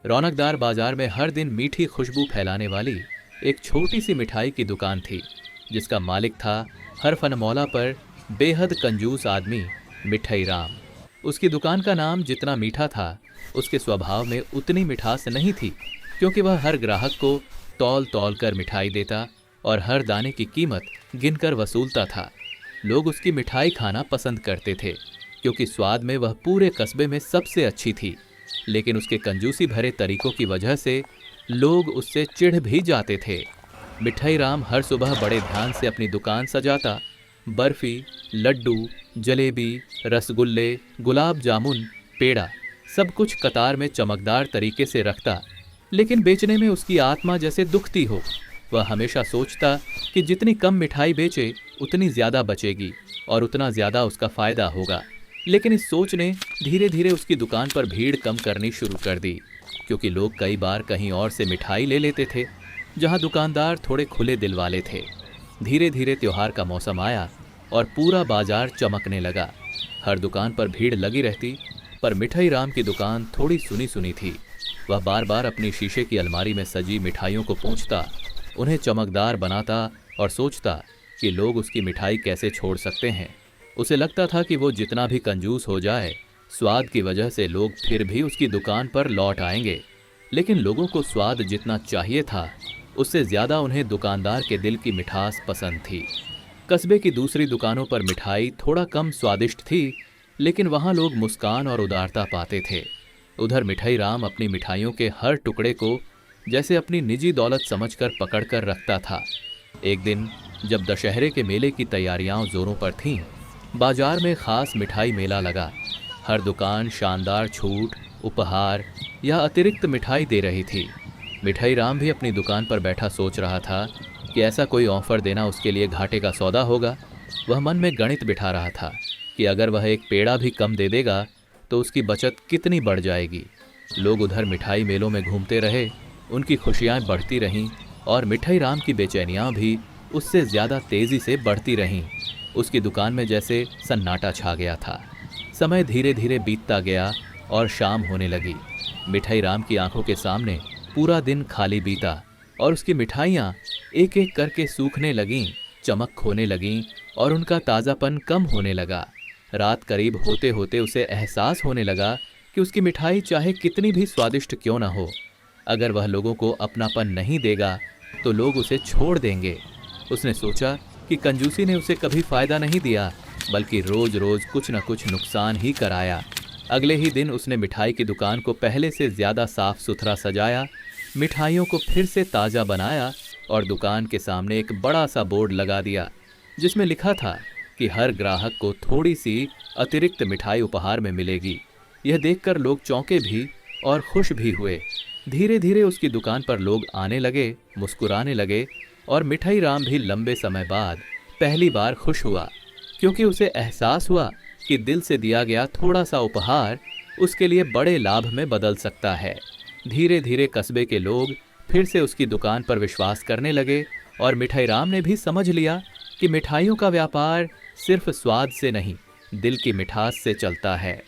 रौनकदार बाजार में हर दिन मीठी खुशबू फैलाने वाली एक छोटी सी मिठाई की दुकान थी, जिसका मालिक था हर फनमौला पर बेहद कंजूस आदमी मिठाई राम। उसकी दुकान का नाम जितना मीठा था, उसके स्वभाव में उतनी मिठास नहीं थी, क्योंकि वह हर ग्राहक को तौल तौल कर मिठाई देता और हर दाने की कीमत गिनकर वसूलता था। लोग उसकी मिठाई खाना पसंद करते थे, क्योंकि स्वाद में वह पूरे कस्बे में सबसे अच्छी थी। लेकिन उसके कंजूसी भरे तरीकों की वजह से लोग उससे चिढ़ भी जाते थे। मिठाई राम हर सुबह बड़े ध्यान से अपनी दुकान सजाता। बर्फी, लड्डू, जलेबी, रसगुल्ले, गुलाब जामुन, पेड़ा, सब कुछ कतार में चमकदार तरीके से रखता। लेकिन बेचने में उसकी आत्मा जैसे दुखती हो। वह हमेशा सोचता कि जितनी कम मिठाई बेचे उतनी ज़्यादा बचेगी और उतना ज़्यादा उसका फ़ायदा होगा। लेकिन इस सोच ने धीरे धीरे उसकी दुकान पर भीड़ कम करनी शुरू कर दी, क्योंकि लोग कई बार कहीं और से मिठाई ले लेते थे, जहां दुकानदार थोड़े खुले दिल वाले थे। धीरे धीरे त्योहार का मौसम आया और पूरा बाजार चमकने लगा। हर दुकान पर भीड़ लगी रहती, पर मिठाई राम की दुकान थोड़ी सुनी सुनी थी। वह बार बार अपनी शीशे की अलमारी में सजी मिठाइयों को पोंछता, उन्हें चमकदार बनाता और सोचता कि लोग उसकी मिठाई कैसे छोड़ सकते हैं। उसे लगता था कि वो जितना भी कंजूस हो जाए, स्वाद की वजह से लोग फिर भी उसकी दुकान पर लौट आएंगे। लेकिन लोगों को स्वाद जितना चाहिए था, उससे ज़्यादा उन्हें दुकानदार के दिल की मिठास पसंद थी। कस्बे की दूसरी दुकानों पर मिठाई थोड़ा कम स्वादिष्ट थी, लेकिन वहाँ लोग मुस्कान और उदारता पाते थे। उधर मिठाई राम अपनी मिठाइयों के हर टुकड़े को जैसे अपनी निजी दौलत समझकर पकड़ कर रखता था। एक दिन जब दशहरे के मेले की तैयारियां जोरों पर थीं, बाजार में खास मिठाई मेला लगा। हर दुकान शानदार छूट, उपहार या अतिरिक्त मिठाई दे रही थी। मिठाई राम भी अपनी दुकान पर बैठा सोच रहा था कि ऐसा कोई ऑफर देना उसके लिए घाटे का सौदा होगा। वह मन में गणित बिठा रहा था कि अगर वह एक पेड़ा भी कम दे देगा तो उसकी बचत कितनी बढ़ जाएगी। लोग उधर मिठाई मेलों में घूमते रहे, उनकी खुशियाँ बढ़ती रहीं और मिठाई राम की बेचैनियाँ भी उससे ज़्यादा तेज़ी से बढ़ती रहीं। उसकी दुकान में जैसे सन्नाटा छा गया था। समय धीरे धीरे बीतता गया और शाम होने लगी। मिठाई राम की आंखों के सामने पूरा दिन खाली बीता और उसकी मिठाइयाँ एक एक करके सूखने लगीं, चमक खोने लगीं और उनका ताज़ापन कम होने लगा। रात करीब होते होते उसे एहसास होने लगा कि उसकी मिठाई चाहे कितनी भी स्वादिष्ट क्यों न हो, अगर वह लोगों को अपनापन नहीं देगा तो लोग उसे छोड़ देंगे। उसने सोचा कि कंजूसी ने उसे कभी फायदा नहीं दिया, बल्कि रोज रोज कुछ न कुछ नुकसान ही कराया। अगले ही दिन उसने मिठाई की दुकान को पहले से ज्यादा साफ सुथरा सजाया, मिठाइयों को फिर से ताज़ा बनाया और दुकान के सामने एक बड़ा सा बोर्ड लगा दिया, जिसमें लिखा था कि हर ग्राहक को थोड़ी सी अतिरिक्त मिठाई उपहार में मिलेगी। यह देखकर लोग चौंके भी और खुश भी हुए। धीरे धीरे उसकी दुकान पर लोग आने लगे, मुस्कुराने लगे और मिठाई राम भी लंबे समय बाद पहली बार खुश हुआ, क्योंकि उसे एहसास हुआ कि दिल से दिया गया थोड़ा सा उपहार उसके लिए बड़े लाभ में बदल सकता है। धीरे धीरे कस्बे के लोग फिर से उसकी दुकान पर विश्वास करने लगे और मिठाई राम ने भी समझ लिया कि मिठाइयों का व्यापार सिर्फ स्वाद से नहीं, दिल की मिठास से चलता है।